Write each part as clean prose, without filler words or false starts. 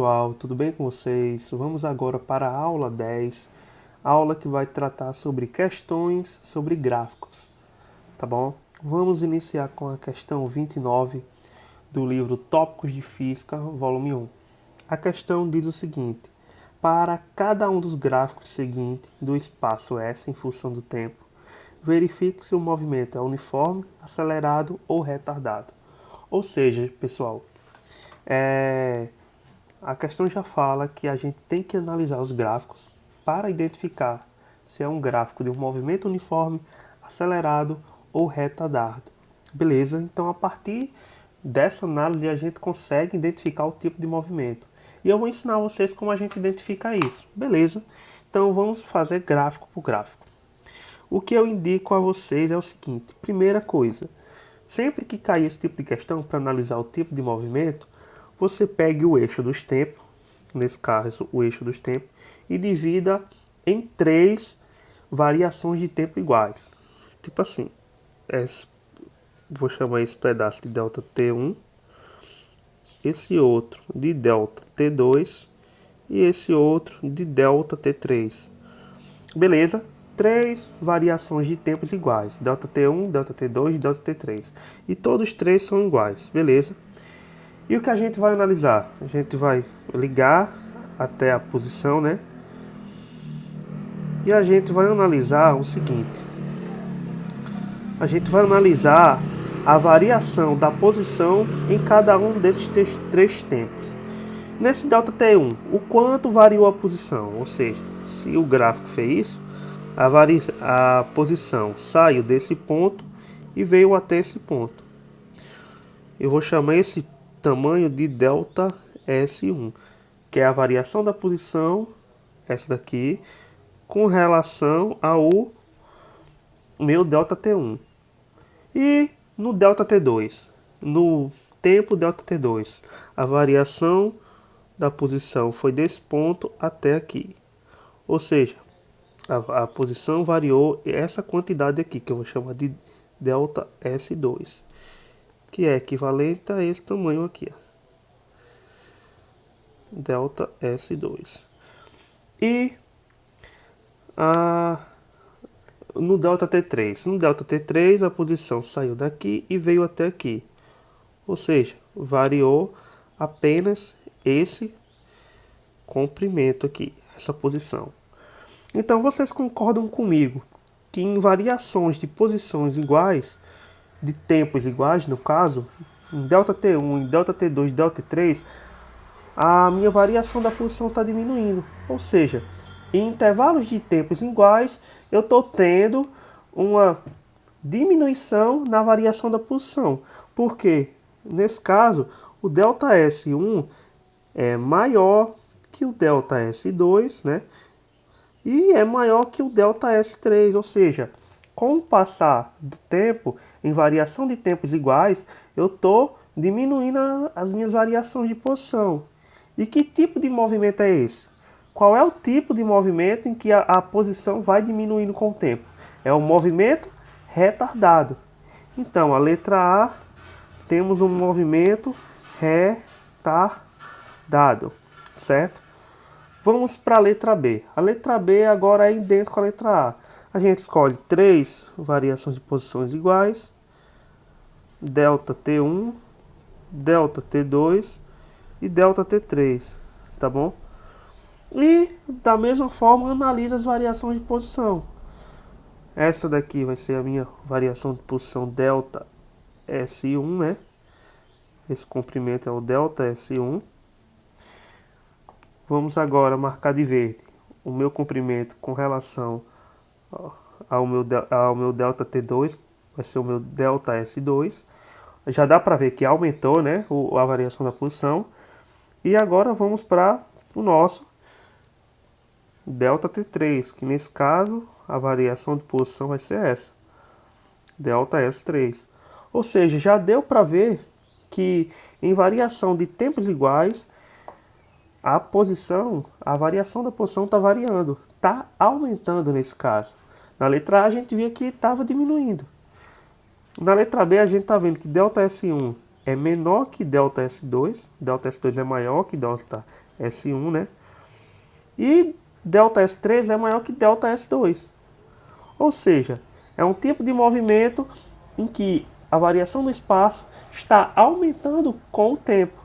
Pessoal, tudo bem com vocês? Vamos agora para a aula 10, aula que vai tratar sobre questões sobre gráficos, tá bom? Vamos iniciar com a questão 29 do livro Tópicos de Física, volume 1. A questão diz o seguinte: para cada um dos gráficos seguintes do espaço S em função do tempo, verifique se o movimento é uniforme, acelerado ou retardado. Ou seja, pessoal, a questão já fala que a gente tem que analisar os gráficos para identificar se é um gráfico de um movimento uniforme, acelerado ou retardado. Beleza? Então, a partir dessa análise, a gente consegue identificar o tipo de movimento. E eu vou ensinar vocês como a gente identifica isso. Beleza? Então, vamos fazer gráfico por gráfico. O que eu indico a vocês é o seguinte: primeira coisa, sempre que cair esse tipo de questão para analisar o tipo de movimento, você pegue o eixo dos tempos, nesse caso o eixo dos tempos, e divida em 3 variações de tempo iguais. Tipo assim, vou chamar esse pedaço de delta T1, esse outro de delta T2 e esse outro de delta T3. Beleza? 3 variações de tempos iguais, delta T1, delta T2 e delta T3. E todos 3 são iguais, beleza? E o que a gente vai analisar? A gente vai ligar até a posição, né? E a gente vai analisar o seguinte: a gente vai analisar a variação da posição em cada um desses 3 tempos. Nesse delta T1, o quanto variou a posição? Ou seja, se o gráfico fez isso, a posição saiu desse ponto e veio até esse ponto. Eu vou chamar esse tamanho de delta S1, que é a variação da posição, essa daqui, com relação ao meu delta T1. E no delta T2, no tempo delta T2, a variação da posição foi desse ponto até aqui. Ou seja, a posição variou essa quantidade aqui, que eu vou chamar de delta S2, que é equivalente a esse tamanho aqui, ó. Delta S2. E no delta T3. No delta T3 a posição saiu daqui e veio até aqui. Ou seja, variou apenas esse comprimento aqui, essa posição. Então vocês concordam comigo que em variações de posições iguais, de tempos iguais no caso, em delta T1, em delta T2, delta T3, a minha variação da posição está diminuindo. Ou seja, em intervalos de tempos iguais, eu estou tendo uma diminuição na variação da posição. Porque, nesse caso, o delta S1 é maior que o delta S2, né? E é maior que o delta S3, ou seja, com o passar do tempo, em variação de tempos iguais, eu estou diminuindo as minhas variações de posição. E que tipo de movimento é esse? Qual é o tipo de movimento em que a posição vai diminuindo com o tempo? É o movimento retardado. Então, a letra A, temos um movimento retardado, certo? Vamos para a letra B. A letra B agora é idêntica com a letra A. A gente escolhe 3 variações de posições iguais, delta T1, delta T2 e delta T3, tá bom? E da mesma forma analisa as variações de posição. Essa daqui vai ser a minha variação de posição delta S1, né? Esse comprimento é o delta S1. Vamos agora marcar de verde o meu comprimento com relação ao meu delta T2, vai ser o meu delta S2. Já dá para ver que aumentou, né, a variação da posição. E agora vamos para o nosso delta T3, que nesse caso a variação de posição vai ser essa, delta S3. Ou seja, já deu para ver que em variação de tempos iguais, a variação da posição está variando, está aumentando nesse caso. Na letra A a gente via que estava diminuindo. Na letra B a gente está vendo que delta S1 é menor que delta S2, delta S2 é maior que delta S1, né? E ΔS3 é maior que ΔS2. Ou seja, é um tipo de movimento em que a variação do espaço está aumentando com o tempo.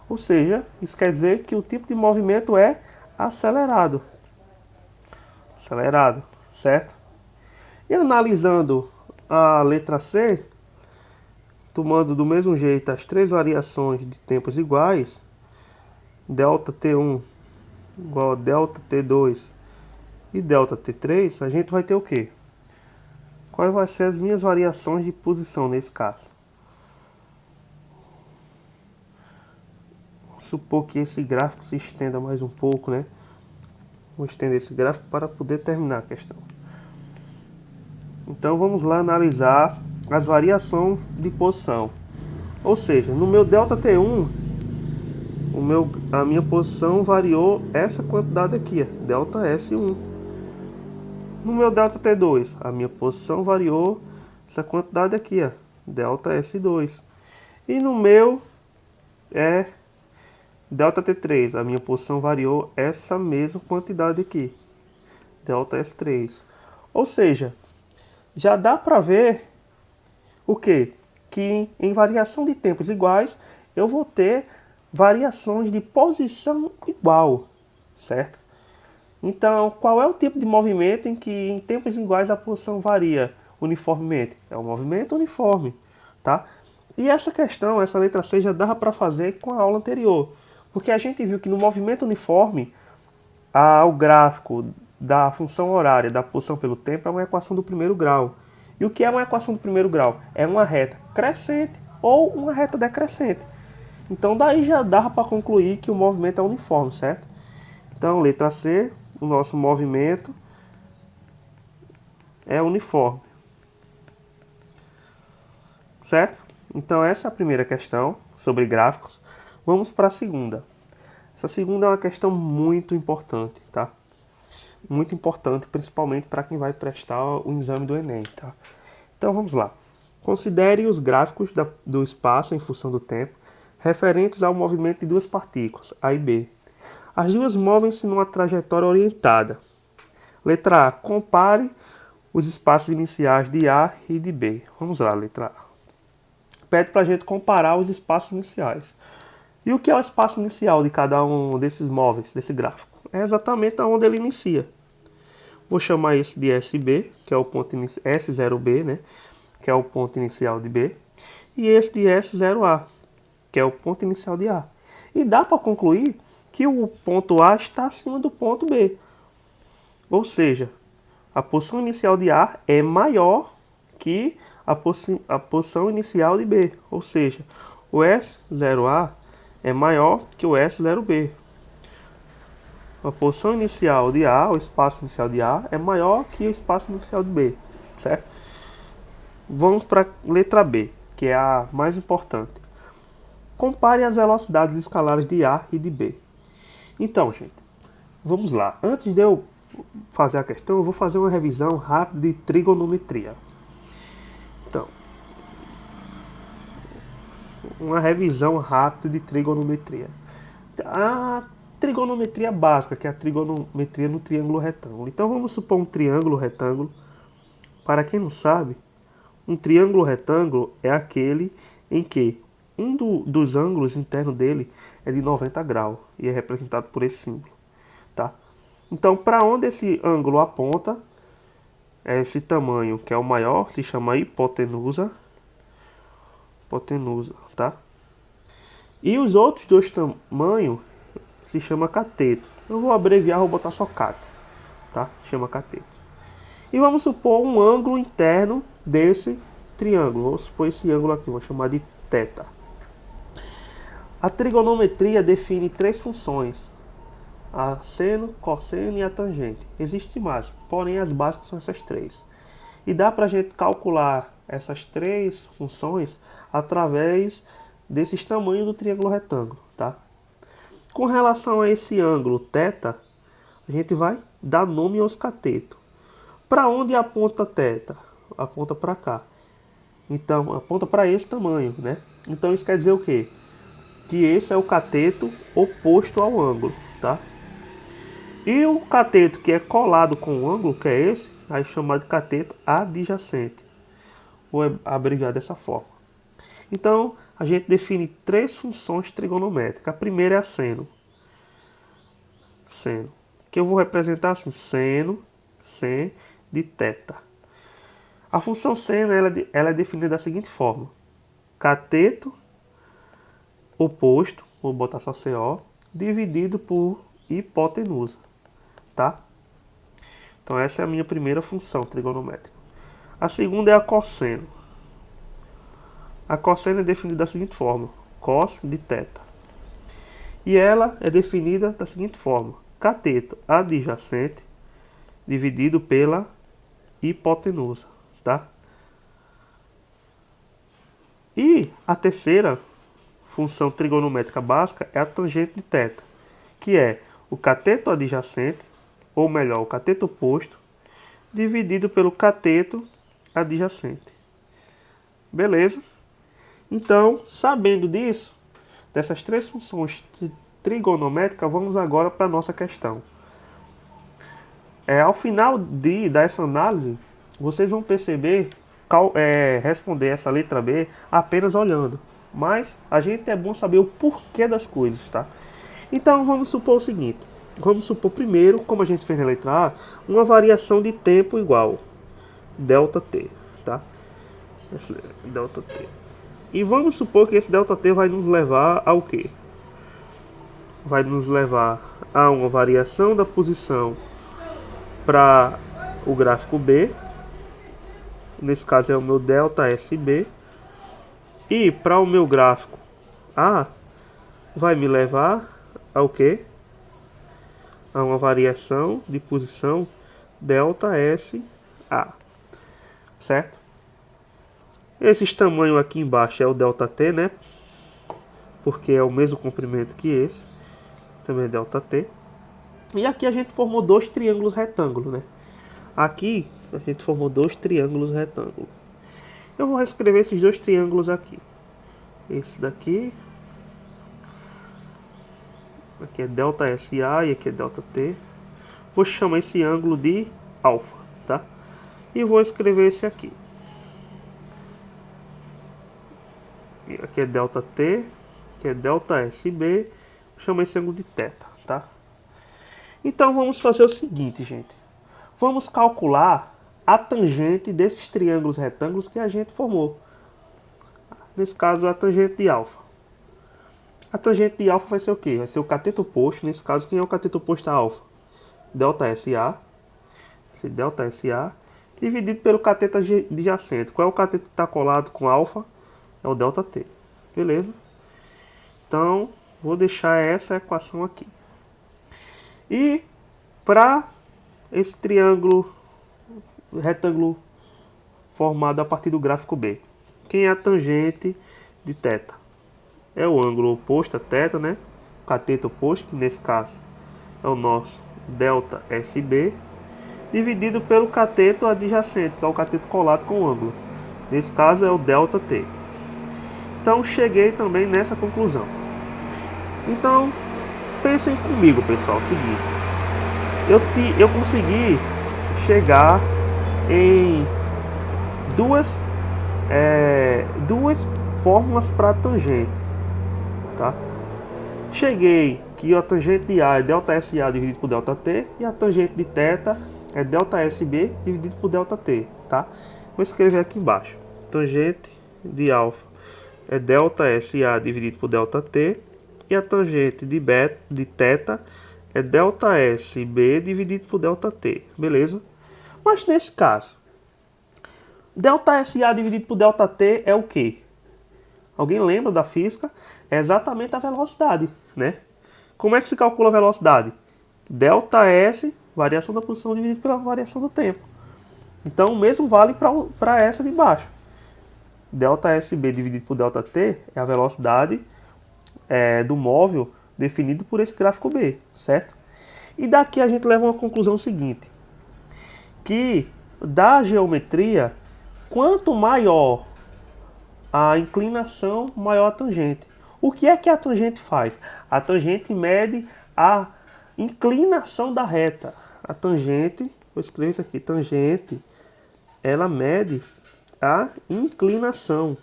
Ou seja, isso quer dizer que o tipo de movimento é acelerado. Acelerado, certo? E analisando a letra C, tomando do mesmo jeito as três variações de tempos iguais, ΔT1 igual a ΔT2 e ΔT3, a gente vai ter o quê? Quais vão ser as minhas variações de posição nesse caso? Vou supor que esse gráfico se estenda mais um pouco, né? Vou estender esse gráfico para poder terminar a questão. Então vamos lá analisar as variações de posição. Ou seja, no meu ΔT1, a minha posição variou essa quantidade aqui, ΔS1. No meu ΔT2, a minha posição variou essa quantidade aqui, ΔS2. E no meu ΔT3, a minha posição variou essa mesma quantidade aqui, ΔS3. Ou seja, já dá para ver o quê? Que em variação de tempos iguais, eu vou ter variações de posição igual, certo? Então, qual é o tipo de movimento em que em tempos iguais a posição varia uniformemente? É um movimento uniforme, tá? E essa questão, essa letra C, já dava para fazer com a aula anterior, porque a gente viu que no movimento uniforme, o gráfico da função horária da posição pelo tempo é uma equação do primeiro grau. E o que é uma equação do primeiro grau? É uma reta crescente ou uma reta decrescente. Então daí já dava para concluir que o movimento é uniforme, certo? Então, letra C, o nosso movimento é uniforme. Certo? Então essa é a primeira questão sobre gráficos. Vamos para a segunda. Essa segunda é uma questão muito importante, tá? Muito importante, principalmente para quem vai prestar o exame do Enem, tá? Então vamos lá. Considere os gráficos do espaço em função do tempo referentes ao movimento de duas partículas, A e B. As duas movem-se numa trajetória orientada. Letra A. Compare os espaços iniciais de A e de B. Vamos lá, letra A. Pede para a gente comparar os espaços iniciais. E o que é o espaço inicial de cada um desses móveis, desse gráfico? É exatamente onde ele inicia. Vou chamar esse de SB, que é o ponto S0B, né? Que é o ponto inicial de B. E esse de S0A, que é o ponto inicial de A. E dá para concluir que o ponto A está acima do ponto B. Ou seja, a posição inicial de A é maior que a posição inicial de B. Ou seja, o S0A é maior que o S0B. A posição inicial de A, o espaço inicial de A, é maior que o espaço inicial de B, certo? Vamos para a letra B, que é a mais importante. Compare as velocidades escalares de A e de B. Então, gente, vamos lá. Antes de eu fazer a questão, eu vou fazer uma revisão rápida de trigonometria. Então, uma revisão rápida de trigonometria. A trigonometria básica, que é a trigonometria no triângulo retângulo. Então vamos supor um triângulo retângulo. Para quem não sabe, um triângulo retângulo é aquele em que dos ângulos internos dele é de 90 graus e é representado por esse símbolo, tá? Então, para onde esse ângulo aponta, é esse tamanho que é o maior, se chama hipotenusa, tá? E os outros dois tamanhos se chama cateto. Eu vou abreviar, vou botar só cat, tá? Chama cateto. E vamos supor um ângulo interno desse triângulo. Vamos supor esse ângulo aqui, vou chamar de θ. A trigonometria define três funções: a seno, cosseno e a tangente. Existe mais, porém as básicas são essas três. E dá para a gente calcular essas três funções através desses tamanhos do triângulo retângulo, tá? Com relação a esse ângulo θ, a gente vai dar nome aos catetos. Para onde aponta θ? Aponta para cá. Então, aponta para esse tamanho, né? Então isso quer dizer o quê? Que esse é o cateto oposto ao ângulo, tá? E o cateto que é colado com o ângulo, que é esse, aí chamado de cateto adjacente, ou é abreviado dessa forma. Então, a gente define três funções trigonométricas. A primeira é a seno. Seno. Que eu vou representar assim, seno, sen de θ. A função seno ela é definida da seguinte forma. Cateto oposto, vou botar só CO, dividido por hipotenusa. Tá? Então essa é a minha primeira função trigonométrica. A segunda é a cosseno. A cosseno é definida da seguinte forma. Cos de θ. E ela é definida da seguinte forma. Cateto adjacente dividido pela hipotenusa. Tá? E a terceira função trigonométrica básica é a tangente de θ, que é o cateto adjacente, ou melhor, o cateto oposto, dividido pelo cateto adjacente. Beleza? Então, sabendo disso, dessas três funções trigonométricas, vamos agora para a nossa questão. Ao final dessa análise, vocês vão perceber responder essa letra B apenas olhando. Mas a gente é bom saber o porquê das coisas, tá? Então vamos supor o seguinte. Vamos supor primeiro, como a gente fez na letra A, uma variação de tempo igual ΔT, tá? ΔT. E vamos supor que esse ΔT vai nos levar ao quê? Vai nos levar a uma variação da posição para o gráfico B. Nesse caso é o meu ΔSB. E para o meu gráfico A, vai me levar ao quê? A uma variação de posição ΔSA. Certo? Esse tamanho aqui embaixo é o ΔT, né? Porque é o mesmo comprimento que esse. Também é ΔT. E aqui a gente formou dois triângulos retângulos, né? Aqui a gente formou dois triângulos retângulos. Eu vou reescrever esses dois triângulos aqui. Esse daqui. Aqui é ΔSA e aqui é ΔT. Vou chamar esse ângulo de alfa, tá? E vou escrever esse aqui. Aqui é ΔT, aqui é ΔSB. Vou chamar esse ângulo de θ, tá? Então vamos fazer o seguinte, gente. Vamos calcular a tangente desses triângulos retângulos que a gente formou. Nesse caso, a tangente de alfa. A tangente de alfa vai ser o quê? Vai ser o cateto oposto. Nesse caso, quem é o cateto oposto a alfa? ΔSA. Esse ΔSA. Dividido pelo cateto adjacente. Qual é o cateto que está colado com alfa? É o ΔT. Beleza? Então, vou deixar essa equação aqui. E para esse triângulo retângulo formado a partir do gráfico B. Quem é a tangente de θ? É o ângulo oposto a θ, né? Cateto oposto, que nesse caso é o nosso ΔSB, dividido pelo cateto adjacente, que é o cateto colado com o ângulo. Nesse caso é o ΔT. Então cheguei também nessa conclusão. Então, pensem comigo, pessoal, é o seguinte. Eu consegui chegar em duas fórmulas para tangente, tá? Cheguei que a tangente de A é ΔSA dividido por ΔT e a tangente de θ é ΔSB dividido por ΔT, tá? Vou escrever aqui embaixo. Tangente de alfa é ΔSA dividido por ΔT e a tangente de θ é ΔSB dividido por ΔT, beleza? Mas nesse caso, ΔSA dividido por ΔT é o quê? Alguém lembra da física? É exatamente a velocidade, né? Como é que se calcula a velocidade? ΔS, variação da posição dividido pela variação do tempo. Então o mesmo vale para essa de baixo. ΔSB dividido por ΔT é a velocidade do móvel definido por esse gráfico B, certo? E daqui a gente leva uma conclusão seguinte, que da geometria, quanto maior a inclinação, maior a tangente. O que é que a tangente faz? A tangente mede a inclinação da reta. A tangente, vou escrever isso aqui, tangente, ela mede a inclinação.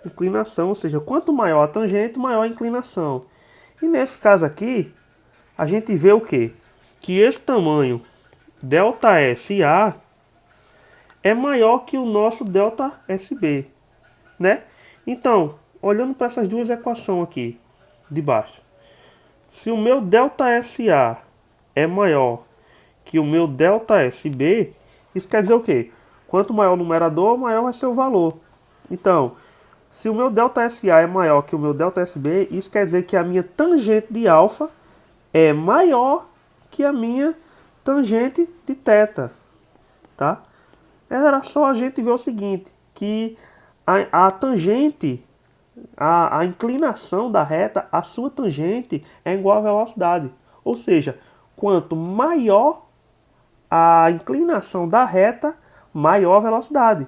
Inclinação, ou seja, quanto maior a tangente, maior a inclinação. E nesse caso aqui, a gente vê o quê? Que esse tamanho ΔSA é maior que o nosso ΔSB, né? Então, olhando para essas duas equações aqui de baixo, se o meu ΔSA é maior que o meu ΔSB, isso quer dizer o quê? Quanto maior o numerador, maior vai ser o valor. Então, se o meu ΔSA é maior que o meu ΔSB, isso quer dizer que a minha tangente de alfa é maior que a minha tangente de θ, tá? Era só a gente ver o seguinte, que a tangente, a inclinação da reta, a sua tangente é igual à velocidade. Ou seja, quanto maior a inclinação da reta, maior a velocidade.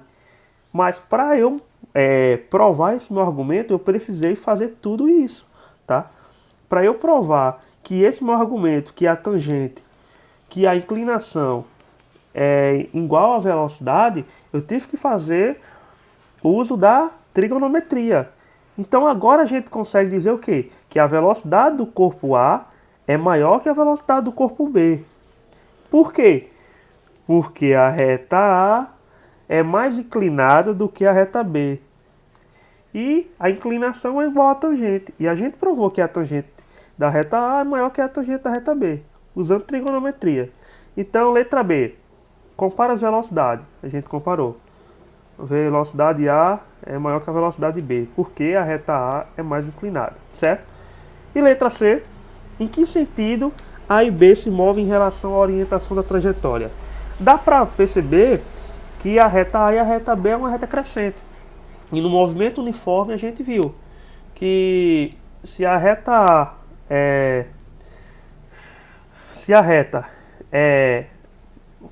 Mas para eu provar esse meu argumento, eu precisei fazer tudo isso, tá? Para eu provar que esse meu argumento, que a tangente, que a inclinação é igual à velocidade, eu tive que fazer o uso da trigonometria. Então agora a gente consegue dizer o quê? Que a velocidade do corpo A é maior que a velocidade do corpo B. Por quê? Porque a reta A é mais inclinada do que a reta B. E a inclinação é igual à tangente. E a gente provou que a tangente da reta A é maior que a tangente da reta B, usando trigonometria. Então, letra B. Compara as velocidades. A gente comparou. A velocidade A é maior que a velocidade B, porque a reta A é mais inclinada, certo? E letra C. Em que sentido A e B se movem em relação à orientação da trajetória? Dá para perceber que a reta A e a reta B é uma reta crescente. E no movimento uniforme a gente viu que se a reta é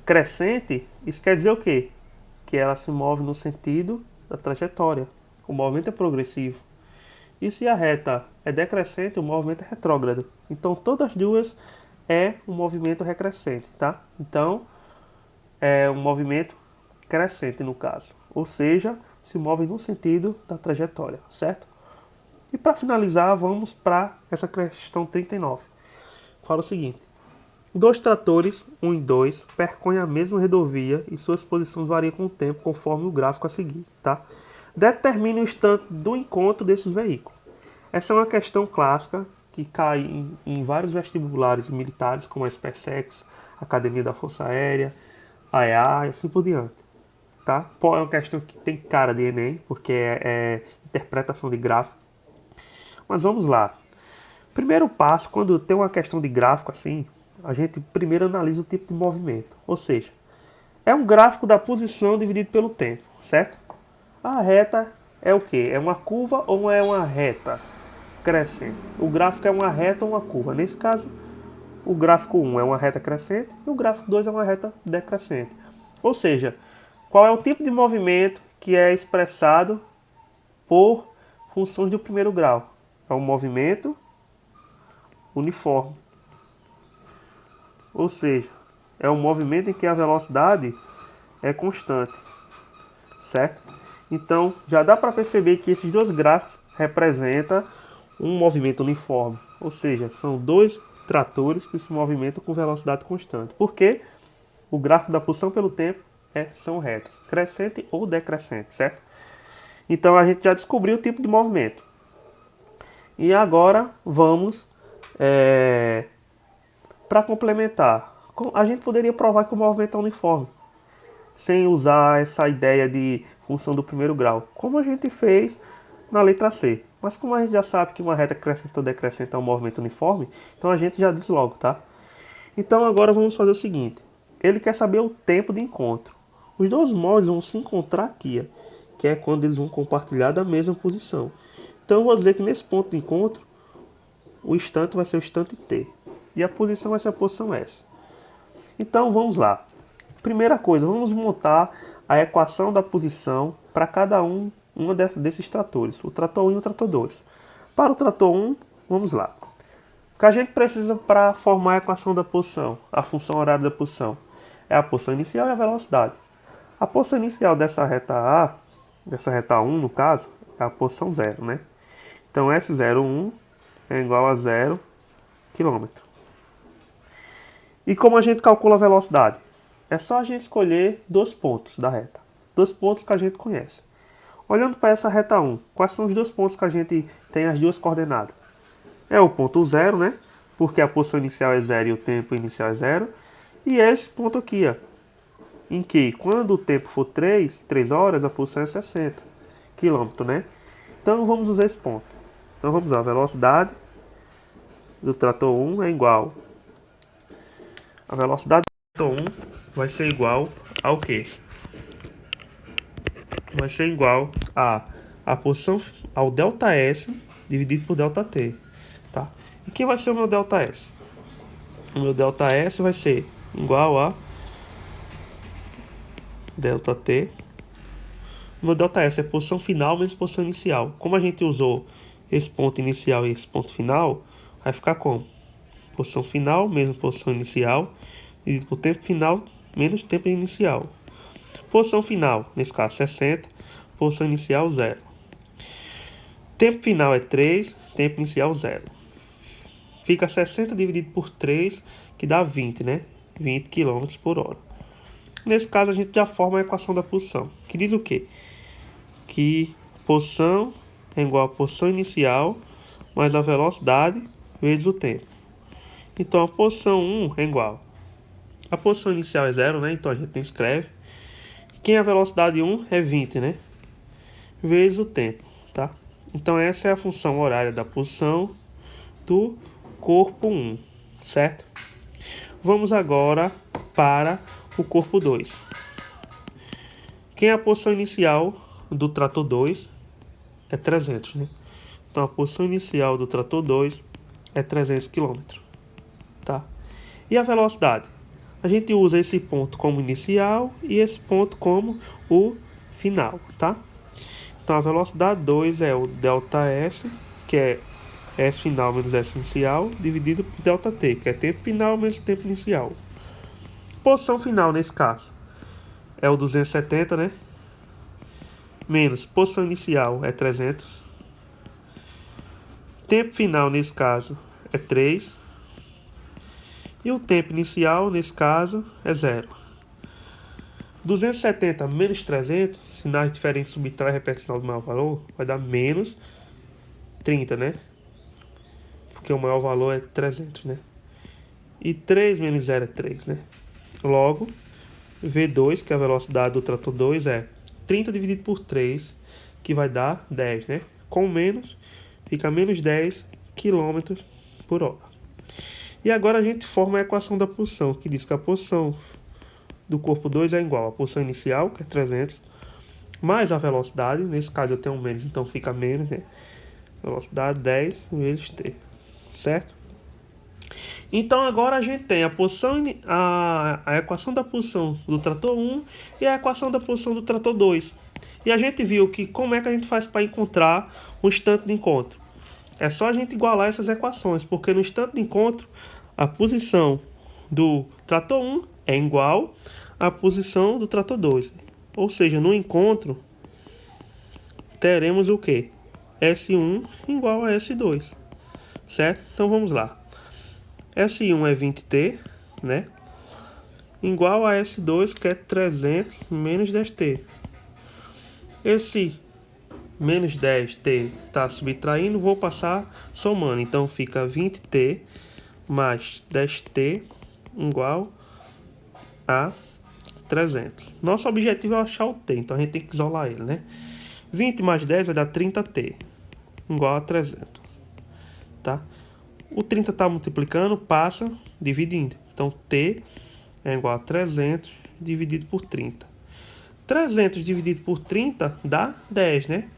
crescente, isso quer dizer o quê? Que ela se move no sentido da trajetória. O movimento é progressivo. E se a reta é decrescente, o movimento é retrógrado. Então todas as duas é um movimento recrescente, tá? Então é um movimento crescente no caso. Ou seja, se move no sentido da trajetória, certo? E para finalizar, vamos para essa questão 39. Fala o seguinte: dois tratores, 1 e 2, percorrem a mesma rodovia e suas posições variam com o tempo, conforme o gráfico a seguir, tá? Determine o instante do encontro desses veículos. Essa é uma questão clássica que cai em vários vestibulares militares, como a SpaceX, Academia da Força Aérea, a EA e assim por diante. Tá? É uma questão que tem cara de Enem, porque é interpretação de gráfico. Mas vamos lá. Primeiro passo, quando tem uma questão de gráfico assim, a gente primeiro analisa o tipo de movimento. Ou seja, é um gráfico da posição dividido pelo tempo, certo? A reta é o quê? É uma curva ou é uma reta crescente? O gráfico é uma reta ou uma curva. Nesse caso, o gráfico 1 é uma reta crescente e o gráfico 2 é uma reta decrescente. Ou seja, qual é o tipo de movimento que é expressado por funções do primeiro grau? É um movimento uniforme. Ou seja, é um movimento em que a velocidade é constante, certo? Então, já dá para perceber que esses dois gráficos representam um movimento uniforme. Ou seja, são dois tratores que se movimentam com velocidade constante. Porque o gráfico da posição pelo tempo são retas, crescente ou decrescente, certo? Então a gente já descobriu o tipo de movimento. E agora vamos para complementar. A gente poderia provar que o movimento é uniforme, sem usar essa ideia de função do primeiro grau, como a gente fez na letra C. Mas como a gente já sabe que uma reta crescente ou decrescente é um movimento uniforme, então a gente já diz logo, tá? Então agora vamos fazer o seguinte. Ele quer saber o tempo de encontro. Os dois módulos vão se encontrar aqui, que é quando eles vão compartilhar da mesma posição. Então eu vou dizer que nesse ponto de encontro, o instante vai ser o instante t. E a posição vai ser a posição s. Então vamos lá. Primeira coisa, vamos montar a equação da posição para cada desses tratores. O trator 1 e o trator 2. Para o trator 1, vamos lá. O que a gente precisa para formar a equação da posição, a função horária da posição, é a posição inicial e a velocidade. A posição inicial dessa reta 1 no caso, é a posição 0, né? Então S01 é igual a 0 km. E como a gente calcula a velocidade? É só a gente escolher dois pontos da reta. Dois pontos que a gente conhece. Olhando para essa reta 1, quais são os dois pontos que a gente tem as duas coordenadas? É o ponto 0, né? Porque a posição inicial é 0 e o tempo inicial é 0. E esse ponto aqui, ó, em que quando o tempo for 3 horas, a posição é 60 km, né? Então vamos usar esse ponto. Então vamos usar a velocidade do trator 1 é igual. A velocidade do trator 1 vai ser igual ao quê? Vai ser igual a posição ao ΔS dividido por ΔT, tá? E quem vai ser o meu ΔS? O meu ΔS vai ser igual a ΔT. O meu ΔS é posição final menos posição inicial. Como a gente usou esse ponto inicial e esse ponto final, vai ficar como? Posição final menos posição inicial dividido por tempo final menos tempo inicial. Posição final, nesse caso 60, posição inicial 0. Tempo final é 3, tempo inicial 0. Fica 60 dividido por 3, que dá 20, né? 20 km por hora. Nesse caso, a gente já forma a equação da posição, que diz o quê? Que posição é igual a posição inicial mais a velocidade vezes o tempo. Então, a posição 1 é igual. A posição inicial é 0, né? Então, a gente não escreve. Quem é a velocidade 1 é 20, né? Vezes o tempo, tá? Então, essa é a função horária da posição do corpo 1, certo? Vamos agora para o corpo 2. Quem é a posição inicial do trator 2 é 300, né? Então a posição inicial do trator 2 é 300 km, tá? E a velocidade? A gente usa esse ponto como inicial e esse ponto como o final, tá? Então a velocidade 2 é o ΔS, que é S final menos S inicial, dividido por ΔT, que é tempo final menos tempo inicial. Posição final nesse caso é o 270, né? Menos posição inicial é 300. Tempo final nesse caso é 3. E o tempo inicial nesse caso é 0. 270 menos 300, sinais diferentes subtrai e repete o sinal do maior valor, vai dar menos 30, né? Porque o maior valor é 300, né? E 3 menos 0 é 3, né? Logo, V2, que é a velocidade do trator 2, é 30 dividido por 3, que vai dar 10, né? Com menos, fica menos 10 km por hora. E agora a gente forma a equação da posição, que diz que a posição do corpo 2 é igual à posição inicial, que é 300, mais a velocidade, nesse caso eu tenho menos, então fica menos, né? Velocidade 10 vezes t, certo? Então agora a gente tem a posição, a equação da posição do trator 1 e a equação da posição do trator 2. E a gente viu que como é que a gente faz para encontrar o instante de encontro. É só a gente igualar essas equações, porque no instante de encontro a posição do trator 1 é igual à posição do trator 2. Ou seja, no encontro teremos o que? S1 igual a S2, certo? Então vamos lá. S1 é 20t, né? Igual a S2, que é 300 menos 10t. Esse menos 10t está subtraindo, vou passar somando. Então fica 20t mais 10t igual a 300. Nosso objetivo é achar o t, então a gente tem que isolar ele, né? 20 mais 10 vai dar 30t, igual a 300, tá? O 30 está multiplicando, passa dividindo. Então, t é igual a 300 dividido por 30. 300 dividido por 30 dá 10, né?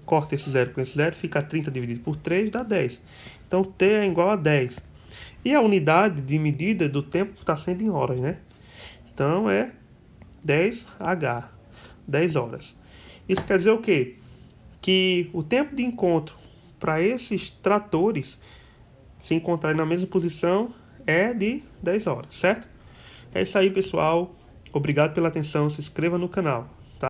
Corta esse zero com esse zero, fica 30 dividido por 3 dá 10. Então, t é igual a 10. E a unidade de medida do tempo está sendo em horas, né? Então, é 10H, 10 horas. Isso quer dizer o quê? Que o tempo de encontro para esses tratores se encontrarem na mesma posição, é de 10 horas, certo? É isso aí, pessoal. Obrigado pela atenção. Se inscreva no canal.